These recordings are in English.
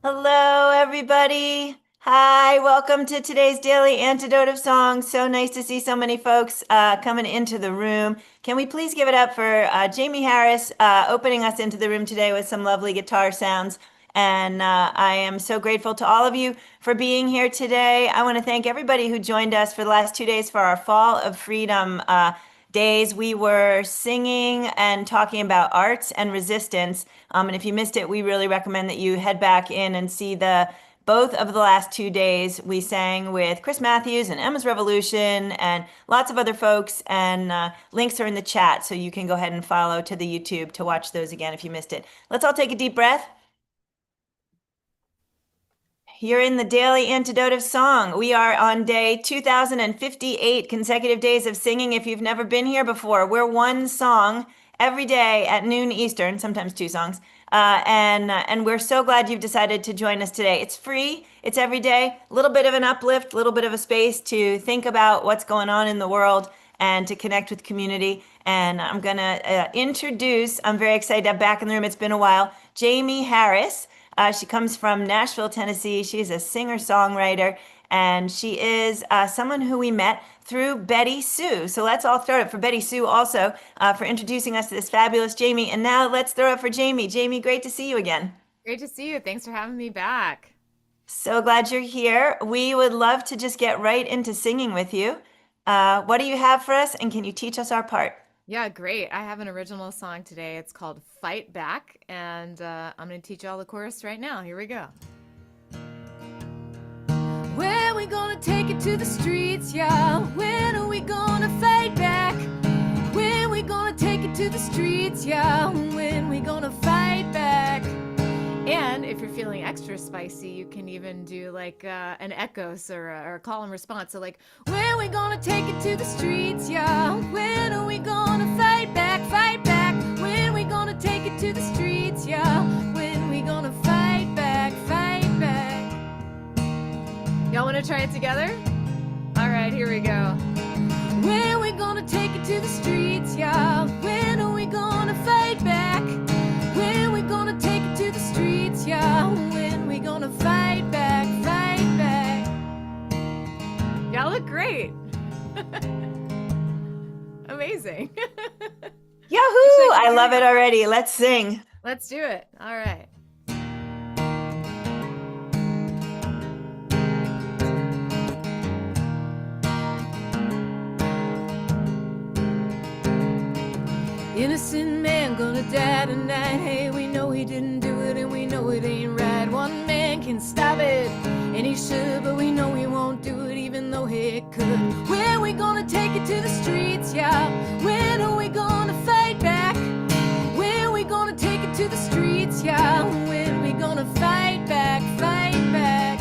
Hello, everybody. Hi, welcome to today's daily antidote of songs. So nice to see so many folks coming into the room. Can we please give it up for Jaimee Harris opening us into the room today with some lovely guitar sounds? And I am so grateful to all of you for being here today. I want to thank everybody who joined us for the last 2 days for our Fall of Freedom days. We were singing and talking about arts and resistance. And if you missed it, we really recommend that you head back in and see the both of the last 2 days. We sang with Chris Matthews and Emma's Revolution and lots of other folks. And links are in the chat, so you can go ahead and follow to the YouTube to watch those again if you missed it. Let's all take a deep breath. You're in the Daily Antidote of Song. We are on day 2058 consecutive days of singing. If you've never been here before, we're one song every day at noon Eastern, sometimes two songs. And we're so glad you've decided to join us today. It's free. It's every day. A little bit of an uplift, a little bit of a space to think about what's going on in the world and to connect with community. And I'm going to introduce, I'm very excited to have back in the room. It's been a while, Jaimee Harris. She comes from Nashville, Tennessee. She's a singer-songwriter, and she is someone who we met through Betty Sue. So let's all throw it up for Betty Sue also for introducing us to this fabulous Jaimee. And now let's throw it up for Jaimee. Jaimee, great to see you again. Great to see you. Thanks for having me back. So glad you're here. We would love to just get right into singing with you. What do you have for us, and can you teach us our part? Yeah, great. I have an original song today. It's called Fight Back, and I'm going to teach you all the chorus right now. Here we go. When we gonna take it to the streets, y'all? When are we gonna fight back? When we gonna take it to the streets, y'all? When we gonna fight back? And if you're feeling extra spicy, you can even do like an echoes or a call and response. So like, when we gonna take it to the streets, y'all? When are we gonna fight back, fight back? When we gonna take it to the streets, y'all? When we gonna fight back, fight back? Y'all wanna try it together? All right, here we go. When we gonna take it to the streets, y'all? When are we gonna fight back? When we gonna take it to the streets, y'all? When we gonna fight back, fight back? Y'all look great. Amazing. Yahoo! I love it already. Let's sing. Let's do it. All right. Innocent man gonna die tonight. Hey, we know he didn't do it and we know it ain't right. One man can stop it, and he should, but we know he won't do it even though he could. When we gonna take it to the streets, y'all? When are we gonna fight back? When we gonna take it to the streets, y'all? When we gonna fight back, fight back?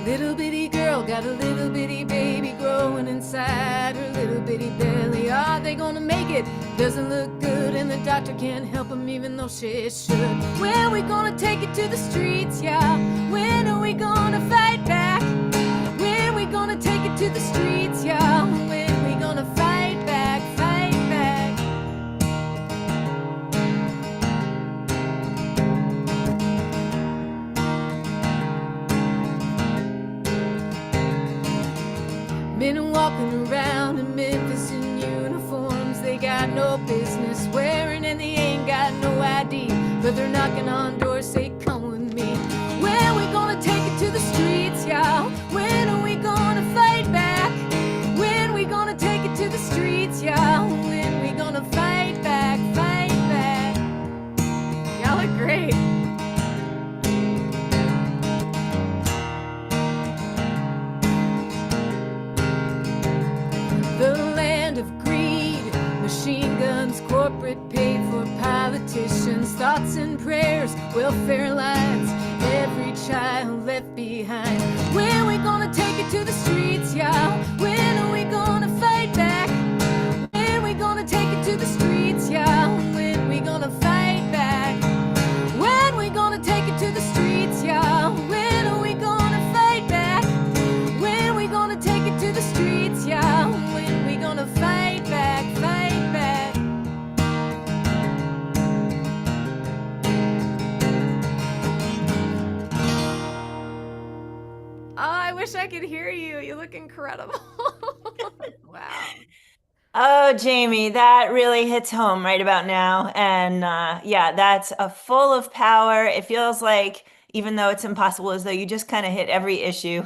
Little bitty girl got a little bitty baby growing inside her little bitty belly. Are they gonna make it? Doesn't look good, and the doctor can't help him even though she should. When we gonna take it to the streets, y'all? When are we gonna fight back? When we gonna take it to the streets, y'all? When we gonna fight back, fight back? Men walking around in Memphis in uniforms they got no business wearing, and they ain't got no ID, but they're knocking on doors, say come with me. When we gonna take it to the streets, y'all? When are we gonna fight back? When we gonna take it to the streets, y'all? When we gonna fight back, fight back? Y'all look great. The land of greed, machine guns, corporate paid for politicians, thoughts and prayers, welfare lines, every child left behind. When we gonna take it to the streets, y'all? When are we gonna fight back? When we gonna take it to the streets, y'all? When we gonna fight back? When we gonna take it to the streets, y'all? When are we gonna fight back? When we gonna take it to the streets, y'all? wish I could hear you. You look incredible. Wow. Oh, Jaimee, that really hits home right about now. And yeah, that's full of power. It feels like, even though it's impossible, as though you just kind of hit every issue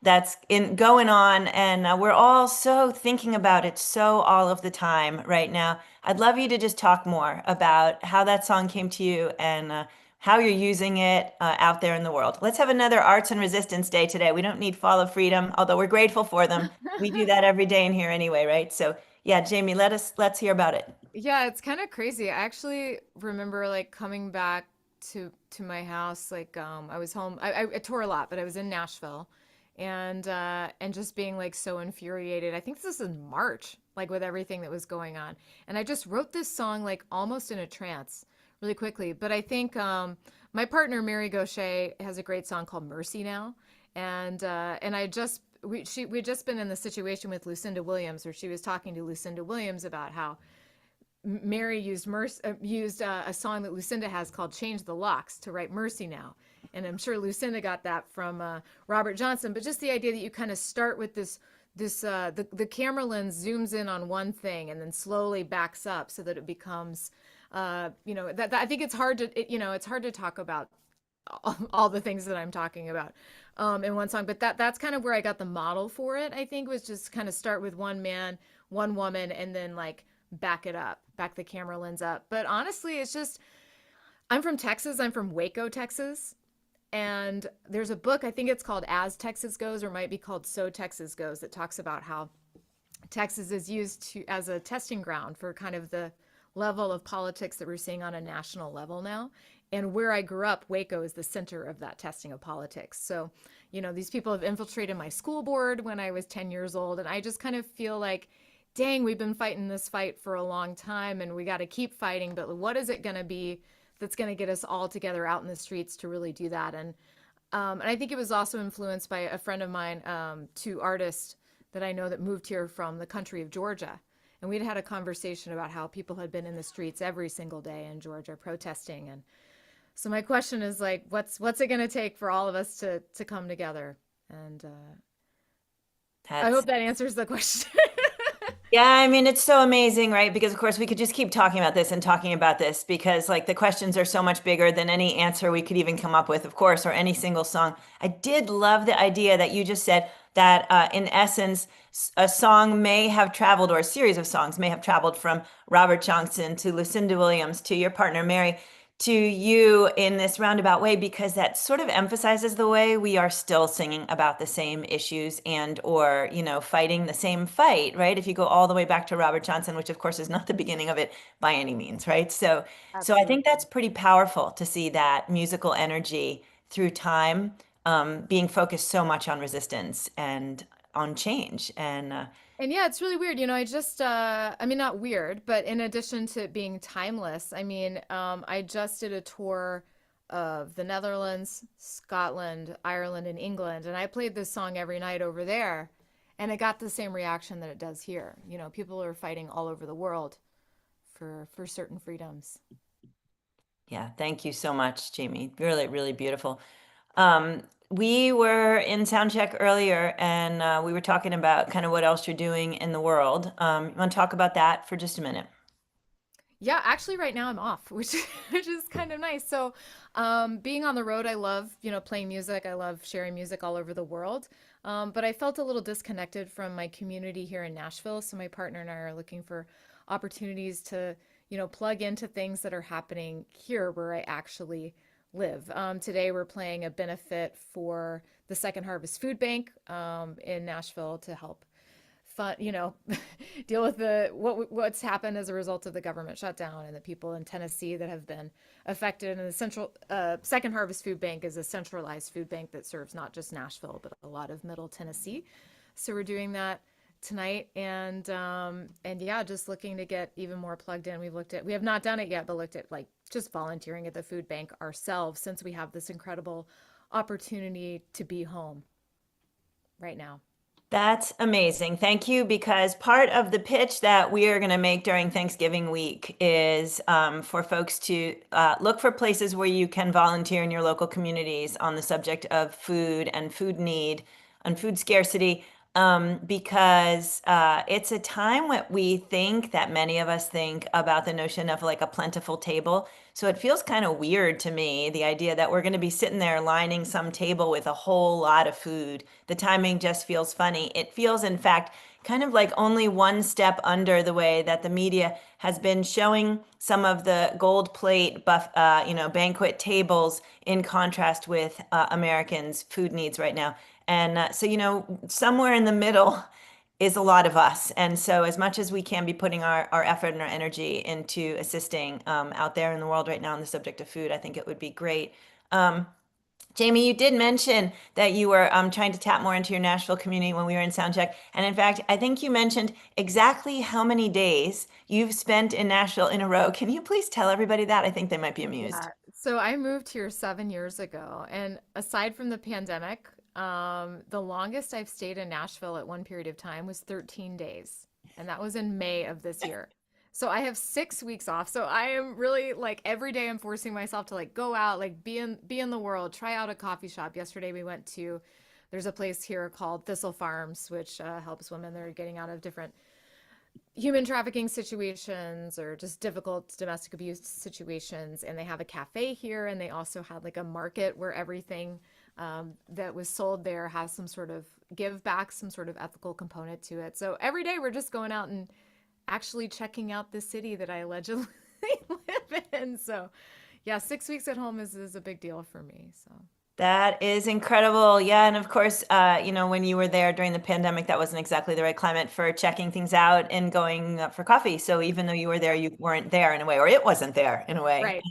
that's in going on. And we're all so thinking about it so all of the time right now. I'd love you to just talk more about how that song came to you and how you're using it out there in the world. Let's have another Arts and Resistance Day today. We don't need Fall of Freedom, although we're grateful for them. We do that every day in here anyway, right? So yeah, Jaimee, let's hear about it. Yeah, it's kind of crazy. I actually remember like coming back to my house. Like I was home. I tour a lot, but I was in Nashville, and just being like so infuriated. I think this is in March, like with everything that was going on. And I just wrote this song like almost in a trance, really quickly. But I think my partner Mary Gaucher has a great song called Mercy Now, and I just we'd just been in the situation with Lucinda Williams, where she was talking to Lucinda Williams about how Mary used a song that Lucinda has called "Change the Locks" to write "Mercy Now," and I'm sure Lucinda got that from Robert Johnson. But just the idea that you kind of start with the camera lens zooms in on one thing and then slowly backs up so that it becomes, that I think it's hard to it's hard to talk about all the things that I'm talking about in one song. But that's kind of where I got the model for it. I think was just kind of start with one man, one woman, and then like back it up, back the camera lens up. But honestly, it's just I'm from Texas. I'm from Waco, Texas. And there's a book, I think it's called As Texas Goes, or might be called So Texas Goes, that talks about how Texas is as a testing ground for kind of the level of politics that we're seeing on a national level now. And where I grew up, Waco is the center of that testing of politics. So, these people have infiltrated my school board when I was 10 years old. And I just kind of feel like, dang, we've been fighting this fight for a long time and we got to keep fighting. But what is it going to be that's going to get us all together out in the streets to really do that? And I think it was also influenced by a friend of mine, two artists that I know that moved here from the country of Georgia. And we'd had a conversation about how people had been in the streets every single day in Georgia protesting. And so my question is like, what's it going to take for all of us to come together? And I That's hope that answers the question. Yeah, I mean, it's so amazing, right? Because of course we could just keep talking about this and talking about this because like the questions are so much bigger than any answer we could even come up with, of course, or any single song. I did love the idea that you just said that in essence, a song may have traveled, or a series of songs may have traveled from Robert Johnson to Lucinda Williams to your partner Mary to you in this roundabout way, because that sort of emphasizes the way we are still singing about the same issues and or fighting the same fight, right? If you go all the way back to Robert Johnson, which of course is not the beginning of it by any means, right? So I think that's Absolutely. pretty powerful to see that musical energy through time being focused so much on resistance and on change. And And yeah, it's really weird. I just, I mean, not weird, but in addition to it being timeless, I mean, I just did a tour of the Netherlands, Scotland, Ireland, and England, and I played this song every night over there, and it got the same reaction that it does here. People are fighting all over the world for certain freedoms. yeah, thank you so much, Jamie. Really, really beautiful. We were in sound check earlier and we were talking about kind of what else you're doing in the world. You want to talk about that for just a minute? Yeah, actually, right now I'm off, which which is kind of nice. So, being on the road, I love playing music. I love sharing music all over the world. But I felt a little disconnected from my community here in Nashville. So my partner and I are looking for opportunities to plug into things that are happening here where I actually live. Today we're playing a benefit for the Second Harvest Food Bank in Nashville to help fun, deal with what's happened as a result of the government shutdown and the people in Tennessee that have been affected. And the Second Harvest Food Bank is a centralized food bank that serves not just Nashville but a lot of Middle Tennessee. So we're doing that tonight, and yeah, just looking to get even more plugged in. We have not done it yet, but looked at like just volunteering at the food bank ourselves since we have this incredible opportunity to be home right now. That's amazing. Thank you. Because part of the pitch that we are going to make during Thanksgiving week is for folks to look for places where you can volunteer in your local communities on the subject of food and food need and food scarcity. Because it's a time when we think that many of us think about the notion of like a plentiful table. So it feels kind of weird to me, the idea that we're going to be sitting there lining some table with a whole lot of food. The timing just feels funny. It feels, in fact, kind of like only one step under the way that the media has been showing some of the gold plate banquet tables in contrast with Americans' food needs right now. And somewhere in the middle is a lot of us. And so, as much as we can be putting our effort and our energy into assisting out there in the world right now on the subject of food, I think it would be great. Jaimee, you did mention that you were trying to tap more into your Nashville community when we were in soundcheck. And in fact, I think you mentioned exactly how many days you've spent in Nashville in a row. Can you please tell everybody that? I think they might be amused. Yeah. So I moved here 7 years ago, and aside from the pandemic, the longest I've stayed in Nashville at one period of time was 13 days, and that was in May of this year. So I have 6 weeks off. So I am really like every day I'm forcing myself to like go out, like be in the world, try out a coffee shop. Yesterday we went to there's a place here called Thistle Farms, which helps women that are getting out of different human trafficking situations or just difficult domestic abuse situations. And they have a cafe here, and they also had like a market where everything that was sold there has some sort of give back, some sort of ethical component to it. So every day we're just going out and actually checking out the city that I allegedly live in. So yeah, 6 weeks at home is a big deal for me. So That is incredible. Yeah, and of course, when you were there during the pandemic, that wasn't exactly the right climate for checking things out and going for coffee. So even though you were there, you weren't there in a way, or it wasn't there in a way. right.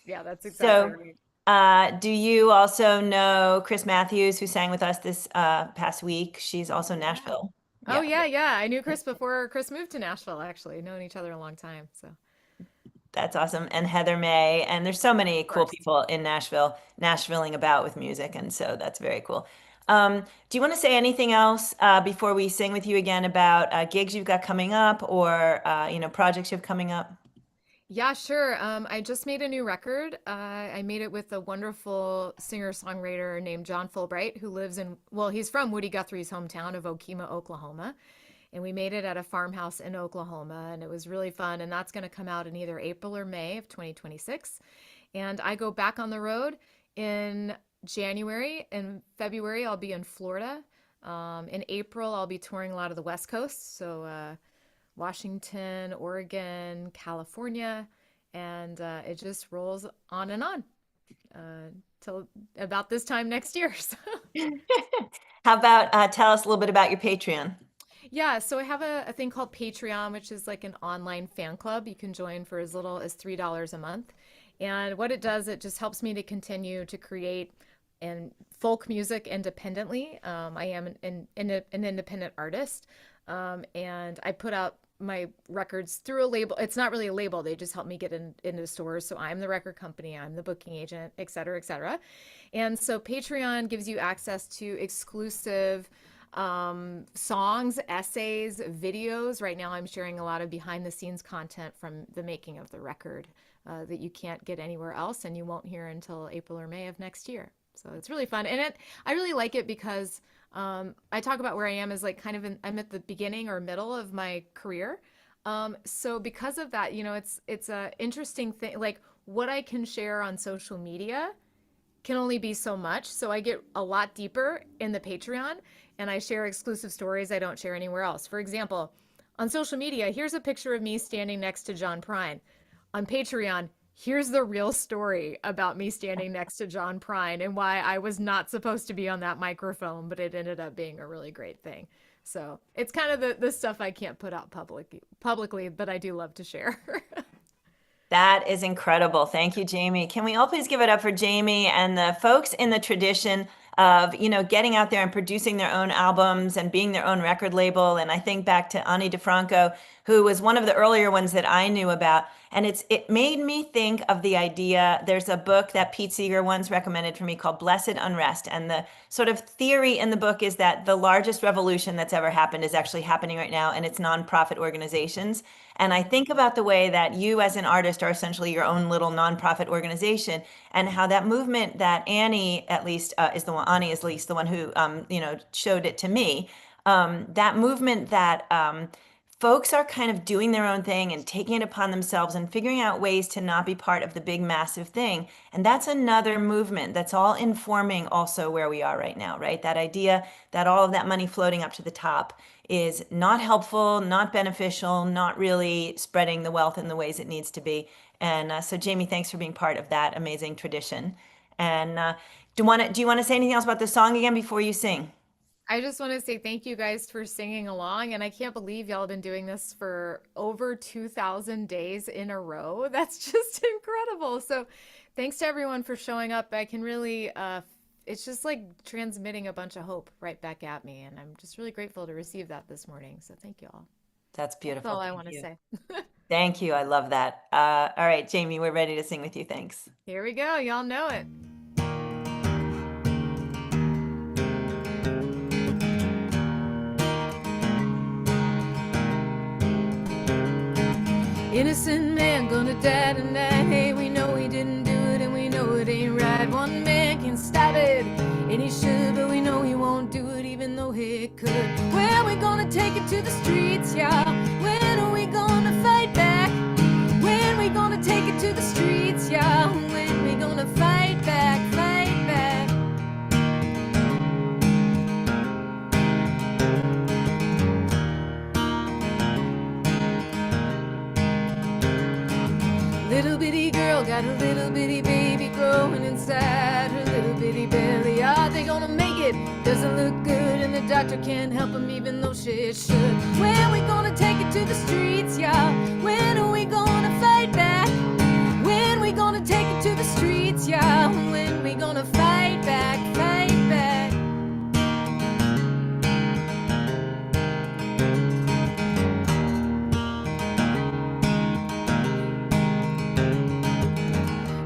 Yeah, that's exactly So, right. do you also know Chris Matthews, who sang with us this past week? She's also Yeah. Nashville. Oh Yeah. yeah, yeah. I knew Chris before Chris moved to Nashville, actually. Known each other a long time. So of That's awesome. And Heather May. And there's so many cool course. people in Nashville, Nashvilling about with music. And so that's very cool. Do you want to say anything else before we sing with you again about gigs you've got coming up or, projects you have coming up? Yeah, sure. I just made a new record. I made it with a wonderful singer-songwriter named John Fulbright, who lives well, he's from Woody Guthrie's hometown of Okemah, Oklahoma. And we made it at a farmhouse in Oklahoma, and it was really fun. And that's going to come out in either April or May of 2026. And I go back on the road in January. In February, I'll be in Florida. In April, I'll be touring a lot of the West Coast. So, Washington, Oregon, California, and it just rolls on till about this time next year. So. How about tell us a little bit about your Patreon? Yeah, so I have a thing called Patreon, which is like an online fan club. You can join for as little as $3 a month. And what it does, it just helps me to continue to create and folk music independently. I am an independent artist, and I put out my records through a label. It's not really a label. They just help me get into stores. So I'm the record company, I'm the booking agent, et cetera, et cetera. And so Patreon gives you access to exclusive songs, essays, videos. Right now I'm sharing a lot of behind the scenes content from the making of the record that you can't get anywhere else and you won't hear until April or May of next year. So it's really fun. And I really like it because I talk about where I am as like kind of I'm at the beginning or middle of my career. So because of that, it's a interesting thing. Like what I can share on social media can only be so much. So I get a lot deeper in the Patreon and I share exclusive stories I don't share anywhere else. For example, on social media, here's a picture of me standing next to John Prine. On Patreon, here's the real story about me standing next to John Prine and why I was not supposed to be on that microphone, but it ended up being a really great thing. So it's kind of the stuff I can't put out publicly, but I do love to share. That is incredible. Thank you, Jaimee. Can we all please give it up for Jaimee and the folks in the tradition of, getting out there and producing their own albums and being their own record label. And I think back to Ani DeFranco, who was one of the earlier ones that I knew about. And it made me think of the idea. There's a book that Pete Seeger once recommended for me called Blessed Unrest. And the sort of theory in the book is that the largest revolution that's ever happened is actually happening right now, and it's nonprofit organizations. And I think about the way that you as an artist are essentially your own little nonprofit organization, and how that movement that Annie at least is the one, Ani is at least the one who, showed it to me. That movement that folks are kind of doing their own thing and taking it upon themselves and figuring out ways to not be part of the big massive thing. And that's another movement that's all informing also where we are right now, right? That idea that all of that money floating up to the top is not helpful, not beneficial, not really spreading the wealth in the ways it needs to be. And so, Jaimee, thanks for being part of that amazing tradition. And do you want to say anything else about the song again before you sing? I just want to say thank you guys for singing along. And I can't believe y'all have been doing this for over 2,000 days in a row. That's just incredible. So thanks to everyone for showing up. I can really, it's just like transmitting a bunch of hope right back at me. And I'm just really grateful to receive that this morning. So thank you all. That's That's beautiful. all I Thank want to you. say. Thank you. I love that. All right, Jaimee, we're ready to sing with you. Thanks. Here we go. Y'all know it. Innocent man gonna die tonight. Hey, we know he didn't do it and we know it ain't right. One man can stop it, and he should, but we know he won't do it even though he could. When we gonna take it to the streets, y'all? When are we gonna fight back? When we gonna take it to the streets, y'all? When we gonna fight back, fight back? Little bitty girl got a little bitty baby growing inside her little bitty belly. Are they gonna make it? Doesn't look good, and the doctor can't help him even though she should. When we gonna take it to the streets, y'all? When are we gonna fight back? When we gonna take it to the streets, y'all? When we gonna fight back, fight back?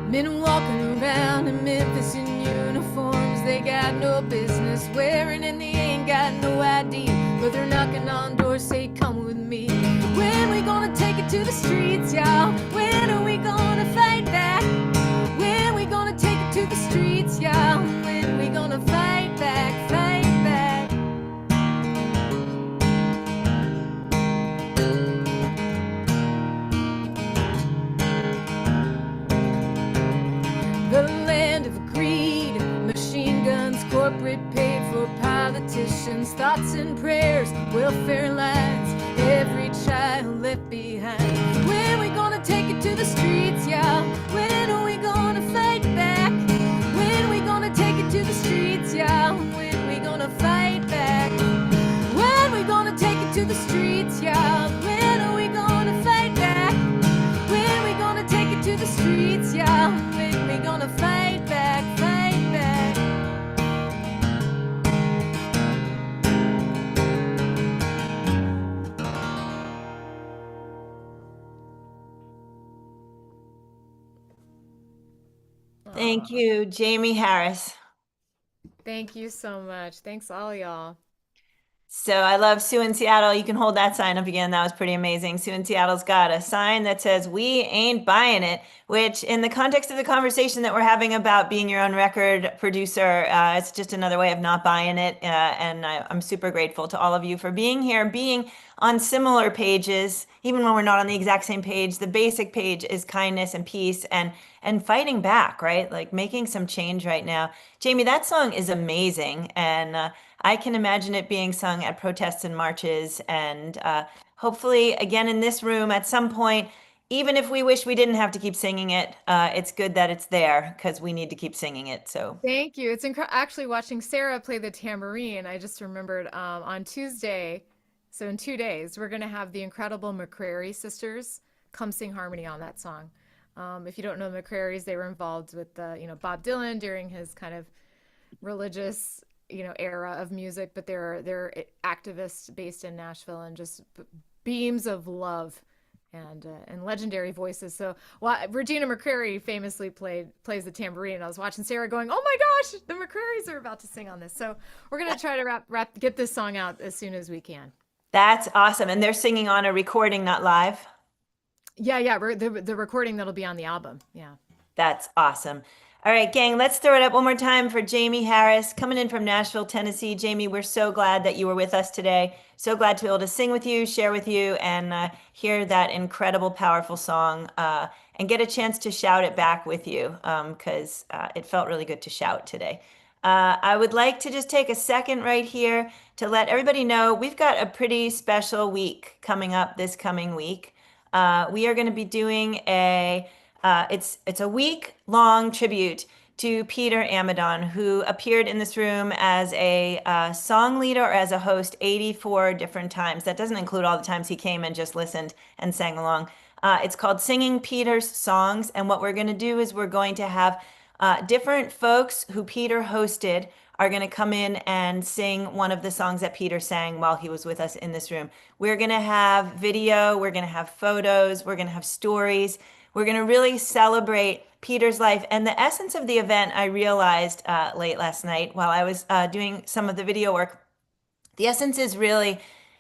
Men walking around in Memphis in uniforms they got no business wearing, and they ain't got no ID, but they're knocking on doors, say come with me. When we gonna take it to the streets, y'all? When are we gonna fight back? When we gonna take it to the streets, y'all? When we gonna fight back, fight back? The land of greed, machine guns, corporate paid for politicians, thoughts and prayers, welfare lines, every child left behind. When we gonna take it to the streets, y'all? When are we gonna fight back? When we gonna take it to the streets, y'all? When we gonna fight back? When we gonna take it to the streets, y'all? When are we gonna fight back? When we gonna take it to the streets, y'all? When we gonna fight back, fight back? Thank you, Jaimee Harris. Thank you so much. Thanks all y'all. So I love Sue in Seattle. You can hold that sign up again. That was pretty amazing. Sue in Seattle's got a sign that says, "We ain't buying it," which, in the context of the conversation that we're having about being your own record producer, it's just another way of not buying it. And I'm super grateful to all of you for being here, being on similar pages, even when we're not on the exact same page. The basic page is kindness and peace and fighting back, right? Like making some change right now. Jaimee, that song is amazing. And I can imagine it being sung at protests and marches, and hopefully again in this room at some point, even if we wish we didn't have to keep singing it, it's good that it's there because we need to keep singing it. So Thank you. It's actually watching Sarah play the tambourine. I just remembered on Tuesday, so in 2 days, we're going to have the incredible McCrary sisters come sing harmony on that song. If you don't know the McCrarys, they were involved with Bob Dylan during his kind of religious, era of music, but they're activists based in Nashville and just beams of love and legendary voices. So, well, Regina McCrary famously plays the tambourine, and I was watching Sarah going, "Oh my gosh, the McCrarys are about to sing on this." So we're gonna try to get this song out as soon as we can. That's awesome. And they're singing on a recording, not live. Yeah, yeah, the recording that'll be on the album. Yeah. That's awesome. All right, gang, let's throw it up one more time for Jaimee Harris coming in from Nashville, Tennessee. Jaimee, we're so glad that you were with us today. So glad to be able to sing with you, share with you, and hear that incredible, powerful song and get a chance to shout it back with you because it felt really good to shout today. I would like to just take a second right here to let everybody know we've got a pretty special week coming up this coming week. We are going to be doing it's a week long tribute to Peter Amidon, who appeared in this room as a song leader or as a host 84 different times. That doesn't include all the times he came and just listened and sang along. It's called Singing Peter's Songs, and what we're going to do is we're going to have different folks who Peter hosted are going to come in and sing one of the songs that Peter sang while he was with us in this room. We're going to have video, we're going to have photos, we're going to have stories. We're going to really celebrate Peter's life. And the essence of the event, I realized late last night while I was doing some of the video work, the essence is really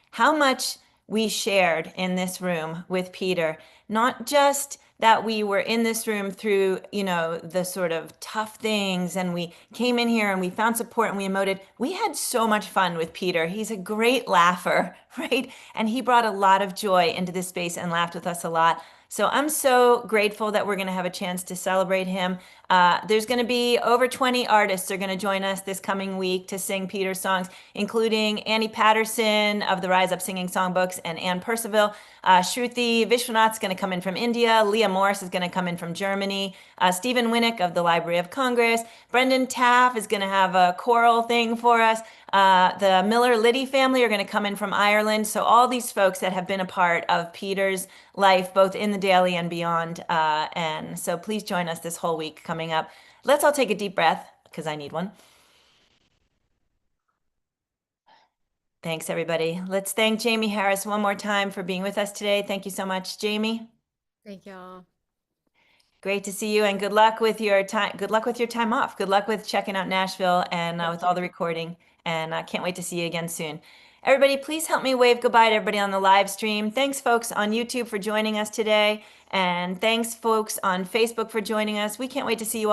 how much we shared in this room with Peter, not just that we were in this room through, the sort of tough things and we came in here and we found support and we emoted. We had so much fun with Peter. He's a great laugher, right? And he brought a lot of joy into this space and laughed with us a lot. So I'm so grateful that we're going to have a chance to celebrate him. There's going to be over 20 artists are going to join us this coming week to sing Peter's songs, including Annie Patterson of the Rise Up Singing Songbooks and Anne Percival. Shruti Vishwanath's going to come in from India. Leah Morris is going to come in from Germany. Stephen Winnick of the Library of Congress. Brendan Taff is going to have a choral thing for us. The Miller Liddy family are going to come in from Ireland. So all these folks that have been a part of Peter's life, both in the daily and beyond. And so please join us this whole week coming up. Let's all take a deep breath because I need one. Thanks, everybody. Let's thank Jaimee Harris one more time for being with us today. Thank you so much, Jaimee. Thank y'all. Great to see you, and good luck with your time. Good luck with your time off. Good luck with checking out Nashville and with all the recording. And I can't wait to see you again soon. Everybody, please help me wave goodbye to everybody on the live stream. Thanks, folks on YouTube for joining us today. And thanks, folks on Facebook for joining us. We can't wait to see you all.